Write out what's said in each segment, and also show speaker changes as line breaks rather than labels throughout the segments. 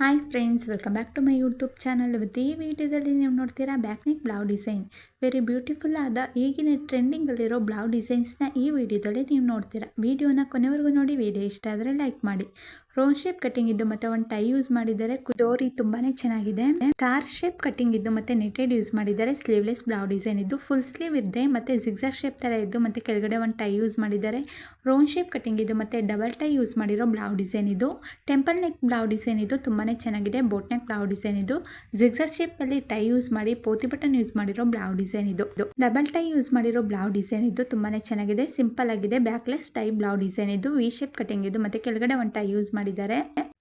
Hi friends, welcome back to my YouTube channel. ಇವತ್ತು ಈ ವಿಡಿಯೋದಲ್ಲಿ ನೀವು ನೋಡ್ತೀರಾ back neck blouse design. Very beautiful ಆದ ಈಗಿನ ಟ್ರೆಂಡಿಂಗಲ್ಲಿರೋ ಬ್ಲೌಸ್ ಡಿಸೈನ್ಸ್ನ ಈ ವಿಡಿಯೋದಲ್ಲಿ ನೀವು ನೋಡ್ತೀರಾ. ವಿಡಿಯೋನ ಕೊನೆವರೆಗೂ ನೋಡಿ. ವಿಡಿಯೋ ಇಷ್ಟ ಆದರೆ ಲೈಕ್ ಮಾಡಿ. ರೋನ್ ಶೇಪ್ ಕಟಿಂಗ್ ಇದ್ದು ಮತ್ತು ಒಂದು ಟೈ ಯೂಸ್ ಮಾಡಿದ್ದಾರೆ. ಡೋರಿ ತುಂಬಾ ಚೆನ್ನಾಗಿದೆ. ಸ್ಟಾರ್ ಶೇಪ್ ಕಟಿಂಗ್ ಇದ್ದು ಮತ್ತು ನೆಟೆಡ್ ಯೂಸ್ ಮಾಡಿದ್ದಾರೆ. ಸ್ಲೀವ್ಲೆಸ್ ಬ್ಲೌಸ್ ಡಿಸೈನ್ ಇದ್ದು ಫುಲ್ ಸ್ಲೀವ್ ಇದೆ ಮತ್ತು ಜಿಗ್ಜಾಗ್ ಶೇಪ್ ಥರ ಇದ್ದು ಮತ್ತು ಕೆಳಗಡೆ ಒಂದು ಟೈ ಯೂಸ್ ಮಾಡಿದ್ದಾರೆ. ರೋನ್ ಶೇಪ್ ಕಟಿಂಗ್ ಇದ್ದು ಮತ್ತು ಡಬಲ್ ಟೈ ಯೂಸ್ ಮಾಡಿರೋ ಬ್ಲೌಸ್ ಡಿಸೈನ್ ಇದು. ಟೆಂಪಲ್ ನೆಕ್ ಬ್ಲೌಸ್ ಡಿಸೈನ್ ಇದು ತುಂಬಾ ಚೆನ್ನಾಗಿದೆ. ಬೋಟ್ ನೆಕ್ ಬ್ಲೌಸ್ ಡಿಸೈನ್ ಇದು. ಜಿಗ್ಜಾಗ್ ಶೇಪ್ ಅಲ್ಲಿ ಟೈ ಯೂಸ್ ಮಾಡಿ ಪೋತಿ ಬಟನ್ ಯೂಸ್ ಮಾಡಿರೋ ಬ್ಲೌಸ್ ಡಿಸೈನ್ ಇದು. ಡಬಲ್ ಟೈ ಯೂಸ್ ಮಾಡಿರೋ ಬ್ಲೌಸ್ ಡಿಸೈನ್ ಇದು ತುಂಬಾನೇ ಚೆನ್ನಾಗಿದೆ. ಸಿಂಪಲ್ ಆಗಿದೆ. ಬ್ಯಾಕ್ಲೆಸ್ ಟೈ ಬ್ಲೌಸ್ ಡಿಸೈನ್ ಇದು. ವಿ ಶೇಪ್ ಕಟಿಂಗ್ ಇದು ಮತ್ತೆ ಕೆಳಗಡೆ ಒಂದು ಟೈ ಯೂಸ್ ಮಾಡಿದ್ದಾರೆ.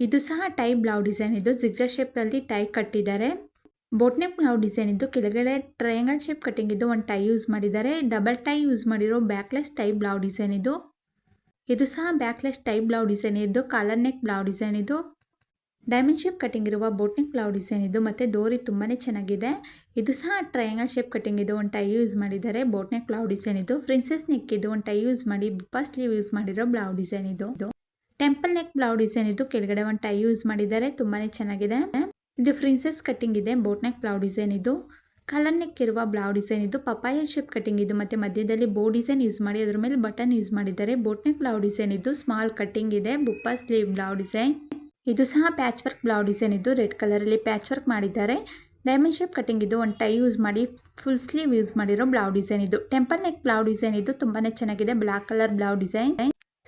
ಇದು ಸಹ ಟೈ ಬ್ಲೌಸ್ ಡಿಸೈನ್ ಇದು. ಜಿಗ್ಜಾಗ್ ಶೇಪ್ ಅಲ್ಲಿ ಟೈ ಕಟ್ಟಿದ್ದಾರೆ. ಬೋಟ್ ನೆಕ್ ಬ್ಲೌಸ್ ಡಿಸೈನ್ ಇದ್ದು ಕೆಳಗಡೆ ಟ್ರಯಾಂಗಲ್ ಶೇಪ್ ಕಟಿಂಗ್ ಇದ್ದು ಒಂದು ಟೈ ಯೂಸ್ ಮಾಡಿದ್ದಾರೆ. ಡಬಲ್ ಟೈ ಯೂಸ್ ಮಾಡಿರೋ ಬ್ಯಾಕ್ಲೆಸ್ ಟೈ ಬ್ಲೌಸ್ ಡಿಸೈನ್ ಇದು. ಇದು ಸಹ ಬ್ಯಾಕ್ಲೆಸ್ ಟೈ ಬ್ಲೌಸ್ ಡಿಸೈನ್ ಇದ್ದು ಕಾಲರ್ ನೆಕ್ ಬ್ಲೌಸ್ ಡಿಸೈನ್ ಇದು. ಡೈಮಂಡ್ ಶೇಪ್ ಕಟಿಂಗ್ ಇರುವ ಬೋಟ್ ನೆಕ್ ಬ್ಲೌಸ್ ಡಿಸೈನ್ ಇದು ಮತ್ತೆ ಡೋರಿ ತುಂಬಾನೇ ಚೆನ್ನಾಗಿದೆ. ಇದು ಸಹ ಟ್ರಯಾಂಗಲ್ ಶೇಪ್ ಕಟಿಂಗ್ ಇದು ಒಂದು ಟೈ ಯೂಸ್ ಮಾಡಿದ್ದಾರೆ. ಬೋಟ್ ನೆಕ್ ಬ್ಲೌಸ್ ಡಿಸೈನ್ ಇದು. ಪ್ರಿನ್ಸೆಸ್ ನೆಕ್ ಇದು ಒಂದು ಟೈ ಯೂಸ್ ಮಾಡಿ ಬುಪ್ಪ ಸ್ಲೀವ್ ಯೂಸ್ ಮಾಡಿರೋ ಬ್ಲೌಸ್ ಡಿಸೈನ್ ಇದು. ಟೆಂಪಲ್ ನೆಕ್ ಬ್ಲೌಸ್ ಡಿಸೈನ್ ಇದು. ಕೆಳಗಡೆ ಒಂದು ಟೈ ಯೂಸ್ ಮಾಡಿದ್ದಾರೆ. ತುಂಬಾನೇ ಚೆನ್ನಾಗಿದೆ. ಇದು ಪ್ರಿನ್ಸೆಸ್ ಕಟಿಂಗ್ ಇದೆ. ಬೋಟ್ ನೆಕ್ ಬ್ಲೌಸ್ ಡಿಸೈನ್ ಇದು. ಕಲರ್ ನೆಕ್ ಇರುವ ಬ್ಲೌಸ್ ಡಿಸೈನ್ ಇದು. ಪಪಾಯ ಶೇಪ್ ಕಟಿಂಗ್ ಇದು ಮತ್ತೆ ಮಧ್ಯದಲ್ಲಿ ಬೋ ಡಿಸೈನ್ ಯೂಸ್ ಮಾಡಿ ಅದರ ಮೇಲೆ ಬಟನ್ ಯೂಸ್ ಮಾಡಿದ್ದಾರೆ. ಬೋಟ್ ನೆಕ್ ಬ್ಲೌಸ್ ಡಿಸೈನ್ ಇದು. ಸ್ಮಾಲ್ ಕಟಿಂಗ್ ಇದೆ. Puff sleeve blouse design. ಇದು ಸಹ ಪ್ಯಾಚ್ ವರ್ಕ್ ಬ್ಲೌಸ್ ಡಿಸೈನ್ ಇದು. ರೆಡ್ ಕಲರ್ ಅಲ್ಲಿ ಪ್ಯಾಚ್ ವರ್ಕ್ ಮಾಡಿದ್ದಾರೆ. ಡೈಮಂಡ್ ಶೇಪ್ ಕಟಿಂಗ್ ಇದು. ಒಂದು ಟೈ ಯೂಸ್ ಮಾಡಿ ಫುಲ್ ಸ್ಲೀವ್ ಯೂಸ್ ಮಾಡಿರೋ ಬ್ಲೌಸ್ ಡಿಸೈನ್ ಇದು. ಟೆಂಪಲ್ ನೆಕ್ ಬ್ಲೌಸ್ ಡಿಸೈನ್ ಇದು ತುಂಬಾನೇ ಚೆನ್ನಾಗಿದೆ. Black colour blouse design.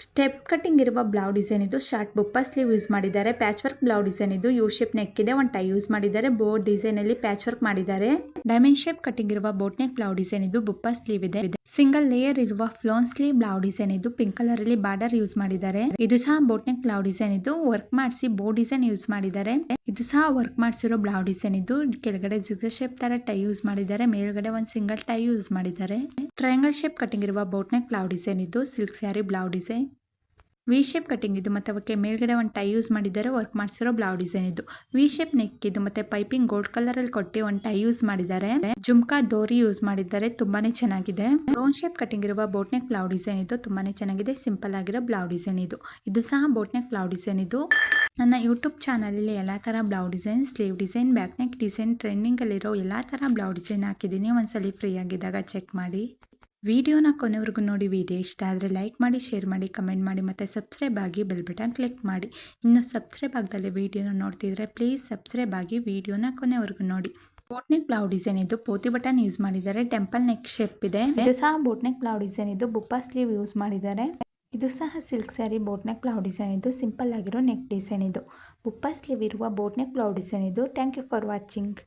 Step cutting ಇರುವ ಬ್ಲೌಸ್ ಡಿಸೈನ್ ಇದು. ಶಾರ್ಟ್ ಬುಪ್ಪ ಸ್ಲೀವ್ ಯೂಸ್ ಮಾಡಿದ್ದಾರೆ. ಪ್ಯಾಚ್ ವರ್ಕ್ ಬ್ಲೌಸ್ ಡಿಸೈನ್ ಇದು. ಯು ಶೇಪ್ ನೆಕ್ ಇದೆ. ಒಂದು ಟೈ ಯೂಸ್ ಮಾಡಿದ್ದಾರೆ. ಬೋಟ್ ಡಿಸೈನ್ ಅಲ್ಲಿ ಪ್ಯಾಚ್ ವರ್ಕ್ ಮಾಡಿದ್ದಾರೆ. ಡೈಮಂಡ್ ಶೇಪ್ ಕಟಿಂಗ್ ಇರುವ ಬೋಟ್ ನೆಕ್ ಬ್ಲೌಸ್ ಡಿಸೈನ್ ಇದು. ಬುಪ್ಪ ಸ್ಲೀವ್ ಇದೆ. ಸಿಂಗಲ್ ಲೇಯರ್ ಇರುವ ಫ್ಲೋನ್ ಸ್ಲೀವ್ ಬ್ಲೌಸ್ ಡಿಸೈನ್ ಇದು. ಪಿಂಕ್ ಕಲರ್ ಅಲ್ಲಿ ಬಾರ್ಡರ್ ಯೂಸ್ ಮಾಡಿದ್ದಾರೆ. ಇದು ಸಹ ಬೋಟ್ ನೆಕ್ ಬ್ಲೌಸ್ ಡಿಸೈನ್ ಇದು. ವರ್ಕ್ ಮಾಡಿಸಿ ಬೋ ಡಿಸೈನ್ ಯೂಸ್ ಮಾಡಿದ್ದಾರೆ. ಇದು ಸಹ ವರ್ಕ್ ಮಾಡಿಸಿರೋ ಬ್ಲೌಸ್ ಡಿಸೈನ್ ಇದು. ಕೆಳಗಡೆ ಜಿಗ್ಜಾಗ್ ಶೇಪ್ ತರ ಟೈ ಯೂಸ್ ಮಾಡಿದ್ದಾರೆ. ಮೇಲ್ಗಡೆ ಒಂದು ಸಿಂಗಲ್ ಟೈ ಯೂಸ್ ಮಾಡಿದ್ದಾರೆ. ಟ್ರಯಾಂಗಲ್ ಶೇಪ್ ಕಟಿಂಗ್ ಇರುವ ಬೋಟ್ ನೆಕ್ ಬ್ಲೌಸ್ ಡಿಸೈನ್ ಇದು. Silk sari blouse design. V shape cutting ಇದು ಮತ್ತೆ ಅವಕ್ಕೆ ಮೇಲ್ಗಡೆ ಒಂದು ಟೈ ಯೂಸ್ ಮಾಡಿದ್ದಾರೆ. ವರ್ಕ್ ಮಾಡಿಸಿರೋ ಬ್ಲೌಸ್ ಡಿಸೈನ್ ಇದು. ವಿ ಶೇಪ್ ನೆಕ್ ಇದು ಮತ್ತೆ ಪೈಪಿಂಗ್ ಗೋಲ್ಡ್ ಕಲರ್ ಅಲ್ಲಿ ಕೊಟ್ಟು ಒಂದು ಟೈ ಯೂಸ್ ಮಾಡಿದ್ದಾರೆ. ಜುಮ್ಕಾ ಡೋರಿ ಯೂಸ್ ಮಾಡಿದ್ದಾರೆ. ತುಂಬಾನೇ ಚೆನ್ನಾಗಿದೆ. ರೋನ್ ಶೇಪ್ ಕಟಿಂಗ್ ಇರುವ ಬೋಟ್ ನೆಕ್ ಬ್ಲೌಸ್ ಡಿಸೈನ್ ಇದು. ತುಂಬಾನೇ ಚೆನ್ನಾಗಿದೆ. ಸಿಂಪಲ್ ಆಗಿರೋ ಬ್ಲೌಸ್ ಡಿಸೈನ್ ಇದು. ಇದು ಸಹ ಬೋಟ್ ನೆಕ್ ಬ್ಲೌಸ್ ಡಿಸೈನ್ ಇದು. ನನ್ನ ಯೂಟ್ಯೂಬ್ ಚಾನಲಲ್ಲಿ ಎಲ್ಲ ಥರ blouse design, sleeve design, back neck design, ಟ್ರೆಂಡಿಂಗಲ್ಲಿರೋ ಎಲ್ಲ ಥರ ಬ್ಲೌಸ್ ಡಿಸೈನ್ ಹಾಕಿದ್ದೀನಿ. ಒಂದ್ಸಲಿ ಫ್ರೀ ಆಗಿದ್ದಾಗ ಚೆಕ್ ಮಾಡಿ. ವಿಡಿಯೋನ ಕೊನೆವರೆಗೂ ನೋಡಿ. ವಿಡಿಯೋ ಇಷ್ಟ ಆದರೆ ಲೈಕ್ ಮಾಡಿ, ಶೇರ್ ಮಾಡಿ, ಕಮೆಂಟ್ ಮಾಡಿ ಮತ್ತು ಸಬ್ಸ್ಕ್ರೈಬ್ ಆಗಿ ಬೆಲ್ ಬಟನ್ ಕ್ಲಿಕ್ ಮಾಡಿ. ಇನ್ನು ಸಬ್ಸ್ಕ್ರೈಬ್ ಆಗದಲ್ಲೇ ವಿಡಿಯೋನ ನೋಡ್ತಿದ್ರೆ ಪ್ಲೀಸ್ ಸಬ್ಸ್ಕ್ರೈಬ್ ಆಗಿ ವಿಡಿಯೋನ ಕೊನೆವರೆಗೂ ನೋಡಿ. ಬೋಟ್ ನೆಕ್ ಬ್ಲೌಸ್ ಡಿಸೈನ್ ಇದು. ಪೋತಿ ಬಟನ್ ಯೂಸ್ ಮಾಡಿದ್ದಾರೆ. ಟೆಂಪಲ್ ನೆಕ್ ಶೇಪ್ ಇದೆ. ಇದು ಸಹ ಬೋಟ್ ನೆಕ್ ಬ್ಲೌಸ್ ಡಿಸೈನ್ ಇದು. ಬುಪ್ಪ ಸ್ಲೀವ್ ಯೂಸ್ ಮಾಡಿದ್ದಾರೆ. ಇದು ಸಹ silk sari boat neck blouse design ಇದು. ಸಿಂಪಲ್ ಆಗಿರೋ ನೆಕ್ ಡಿಸೈನ್ ಇದು. ಬುಪ್ಪ ಸ್ಲೀವ್ ಇರುವ ಬೋಟ್ ನೆಕ್ ಬ್ಲೌಸ್ ಡಿಸೈನ್ ಇದು. Thank you for watching.